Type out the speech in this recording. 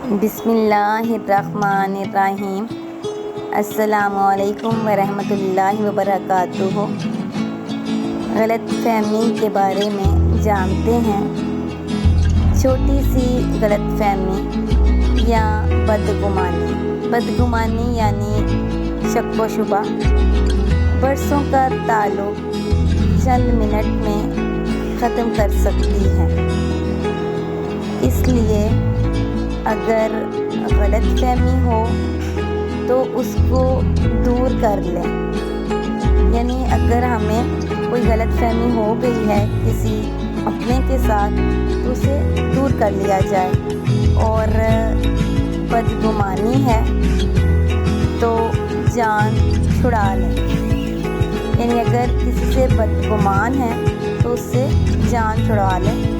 बिस्मिल्लाहिर्रहमानिर्रहीम। अस्सलामुअलैकुम वरहमतुल्लाहि वबरकातुहू। गलतफ़हमी के बारे में जानते हैं। छोटी सी गलतफ़हमी या बदगुमानी यानी शक व शुबा बरसों का ताल्लुक़ चंद मिनट में ख़त्म कर सकती है। इसलिए अगर गलतफ़हमी हो तो उसको दूर कर लें। यानी अगर हमें कोई गलतफ़हमी हो गई है किसी अपने के साथ तो उसे दूर कर लिया जाए। और बदगुमानी है तो जान छुड़ा लें। यानी अगर किसी से बदगुमान है तो उससे जान छुड़वा लें।